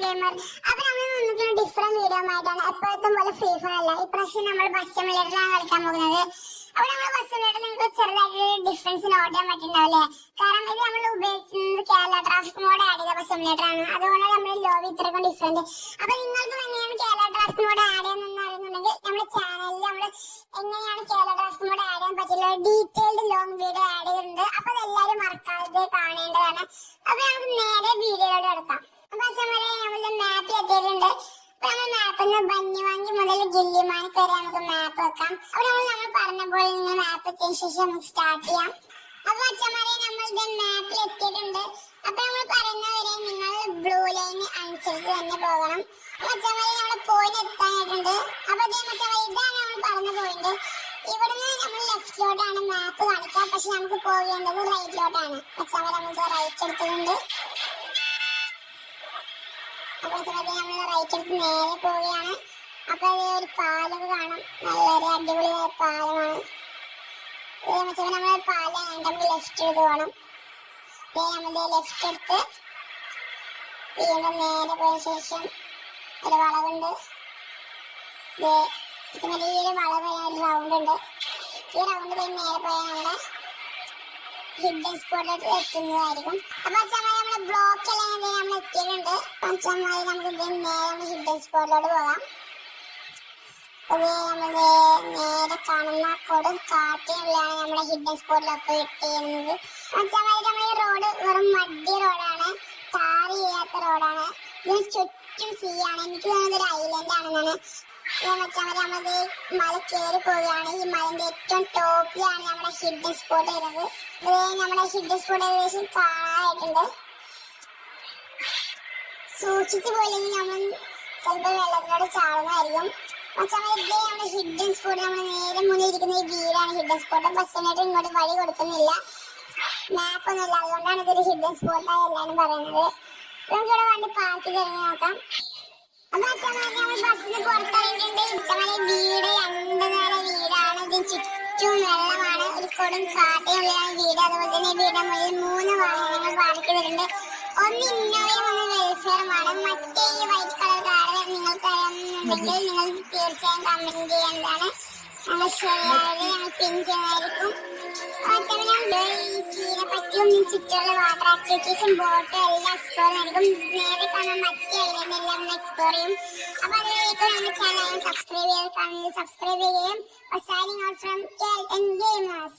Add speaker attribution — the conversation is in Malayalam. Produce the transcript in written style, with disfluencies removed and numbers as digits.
Speaker 1: ഗെയിമർ. അപ്പൊ നമ്മൾ നിന്നിട്ടുള്ള ഡിഫറെന്റ് വീഡിയോ ആയിട്ടാണ്. എപ്പോഴത്തെ പോലെ ഫ്രീ ഫയർ അല്ല, ഇപ്രാവശ്യം നമ്മൾ ബസ് സിമുലേറ്ററാണ് കളിക്കാൻ പോകുന്നത്. അവിടെ നമ്മൾ ബസ് സിമുലേറ്റർ നിങ്ങൾക്ക് ചെറുതായിട്ട് ഡിഫറൻസ് നോട്ട് ചെയ്യാൻ പറ്റുന്നുണ്ടാവില്ലേ? കാരണം ഇത് നമ്മൾ ഉപയോഗിക്കുന്നത് കേരള ട്രാഫിക് മോഡ് ആഡ് ചെയ്ത ബസ് സിമുലേറ്റർ ആണ്. അതുകൊണ്ടാണ് നമ്മൾ ലോബി ഇത്രയും ഡിഫറെന്റ്. അപ്പൊ നിങ്ങൾക്കും എങ്ങനെയാണ് കേരള ട്രാഫിക് മോഡ് ആഡ് ചെയ്യുന്നതെന്ന് അറിയുന്നുണ്ടെങ്കിൽ നമ്മുടെ ചാനലിൽ നമ്മൾ എങ്ങനെയാണ് കേരള ട്രാഫിക് മോഡ് ആഡ് ചെയ്യാൻ പറ്റില്ല ഡീറ്റെയിൽഡ് ലോങ് വീഡിയോ ആഡ് ചെയ്തിട്ടുണ്ട്. അപ്പൊ അതെല്ലാവരും മറക്കാതെ കാണേണ്ടതാണ്. അപ്പൊ നമുക്ക് നേരെ വീഡിയോയിലോട്ട് എടുക്കാം. അപ്പൊ നമ്മളുടെ മാപ്പിൽ എത്തിയിട്ടുണ്ട്. അപ്പൊ നമ്മൾ മാപ്പിൽ നിന്ന് ബന്യവാങ്ങി മുതൽ ഗില്ലിമാനിക്ക് വരെ നമുക്ക് മാപ്പ് വെക്കാം. അവിടെ നമ്മൾ പറഞ്ഞ പോലെ നിങ്ങൾ മാപ്പ് എത്തിയതിനു ശേഷം നമുക്ക് സ്റ്റാർട്ട് ചെയ്യാം. അപ്പൊ അച്ഛന്മാരെ നമ്മളുടെ മാപ്പിൽ എത്തിയിട്ടുണ്ട്. അപ്പൊ നമ്മൾ പറയുന്നവരെ നിങ്ങൾ ബ്ലൂ ലൈൻ അനുസരിച്ച് തന്നെ പോകണം. അപ്പൊ അച്ഛന്മാരെ നമ്മളെ പോയിന്റ് എത്താനായിട്ടുണ്ട്. അപ്പൊ അച്ഛന്മാരെ ഇതാണ് നമ്മൾ പറഞ്ഞ പോയിന്റ്. ഇവിടുന്ന് നമ്മൾ ലെഫ്റ്റിലോട്ടാണ് മാപ്പ് കാണിക്കുക, പക്ഷെ നമുക്ക് പോകേണ്ടത് റൈറ്റിലോട്ടാണ്. അച്ഛന്മാരെ നമുക്ക് റൈറ്റ് എടുത്തിട്ടുണ്ട്. അപ്പൊ നമ്മൾ റൈറ്റ് എടുത്ത് നേരെ പോവുകയാണ്. അപ്പൊ ഒരു പാലൊക്കെ കാണാം, നല്ലൊരു അടിപൊളിയായ പാലമാണ്. നമ്മൾ പാലം നമുക്ക് ലെഫ്റ്റ് എടുത്ത് പോകണം. നമ്മൾ ലെഫ്റ്റ് എടുത്ത് വീണ്ടും നേരെ പോയ ശേഷം ഒരു വളവുണ്ട്. ഈ ഒരു വളവ് ഒരു റൗണ്ട് ഉണ്ട്. ഈ റൗണ്ട് പോയി നേരെ പോയാൽ നമ്മുടെ ഹിഡൻ സ്പോട്ടിലോട്ട് എത്തുന്നതായിരിക്കും. അപ്പൊ നമ്മളെ ബ്ലോക്ക് എല്ലാം നമ്മൾ എത്തിയിട്ടുണ്ട്. പഞ്ചമായി നമുക്ക് നേരെ ഹിഡൻ സ്പോട്ടിലോട്ട് പോകാം. നമ്മള് നേരെ കാണുന്ന കൊടും കാട്ടിനുള്ളിലാണ് നമ്മുടെ ഹിഡൻ സ്പോട്ടിലൊക്കെ ഇട്ടിരുന്നത്. പഞ്ചമായി നമ്മൾ റോഡ് വെറും മഡ്ഡി റോഡാണ്, ടാർ ചെയ്യാത്ത റോഡാണ്. ഇതിന് ചുറ്റും സീ ആണ്. എനിക്ക് തോന്നുന്നത് ഒരു ഐലൻഡ് ആണെന്നാണ്. നമ്മളത് മല കയറി പോവുകയാണ്. ഈ മലന്റെ ഏറ്റവും ടോപ്പിലാണ് നമ്മുടെ ഹിഡൻ സ്പോട്ട് വരുന്നത്. നമ്മുടെ ഹിഡൻ സ്പോട്ട് ഏകദേശം കാണാനായിട്ടുണ്ട്. സൂക്ഷിച്ചു പോയില്ലെങ്കിൽ നമ്മൾ ചിലപ്പോൾ വെള്ളത്തിലോട്ട് ചാടുന്നതായിരിക്കും. ഇതേ നമ്മുടെ ഹിഡൻ സ്പോട്ട്, നമ്മൾ നേരെ മുന്നിൽ ഇരിക്കുന്ന ഈ വീടാണ് ഹിഡൻ സ്പോട്ട്. ബസ്സിനായിട്ട് ഇങ്ങോട്ട് വഴി കൊടുക്കുന്നില്ല, മാപ്പൊന്നുമില്ല. അതുകൊണ്ടാണ് ഇതൊരു ഹിഡൻ സ്പോട്ടായി എല്ലാവരും പറയുന്നത്. നമുക്കിവിടെ വണ്ടി പാർക്ക് ചെയ്ത് ഇറങ്ങി നോക്കാം. അപ്പൊ നമ്മൾ ബസ്സിന് പുറത്തിറങ്ങിയിട്ടുണ്ട്. വീട് രണ്ട് നില വീടാണ്. ഇതിന് ചുറ്റും വെള്ളമാണ്. ഒരു കൊടും കാട്ടിനുള്ളിലാണ് വീട്. അതുപോലെ തന്നെ വീടിന്റെ മുകളിൽ 3 വാഹനങ്ങൾ പാർക്ക് ചെയ്തിട്ടുണ്ട്. ഒന്ന് ഇന്നോവയും ഒന്ന് വെൽഫെയറുമാണ്. മറ്റേ ഈ വൈറ്റ് കളർ കാറ് നിങ്ങൾക്ക് അറിയാമെന്നുണ്ടെങ്കിൽ നിങ്ങൾ തീർച്ചയായും കമന്റ് ചെയ്യേണ്ടതാണ്. ഞങ്ങൾ ഷെയറിൽ ഞങ്ങൾ പിൻ ചെയ്യുന്നതായിരിക്കും. സീനെ പറ്റിയും ചുറ്റുള്ള വാട്ടർ ആക്ടിവിറ്റീസും ബോട്ടും എല്ലാം എക്സ്പ്ലോർ ആയിരിക്കും. നേരെ കാണാൻ മറ്റേ ഐലൻഡ് എല്ലാം എക്സ്പ്ലോർ ചെയ്യും. അപ്പൊ അതിലേക്ക് നമ്മുടെ ചാനൽ സബ്സ്ക്രൈബ് ചെയ്ത് കാണുന്നത് സബ്സ്ക്രൈബ് ചെയ്യുകയും. Signing out from KLN Gamers.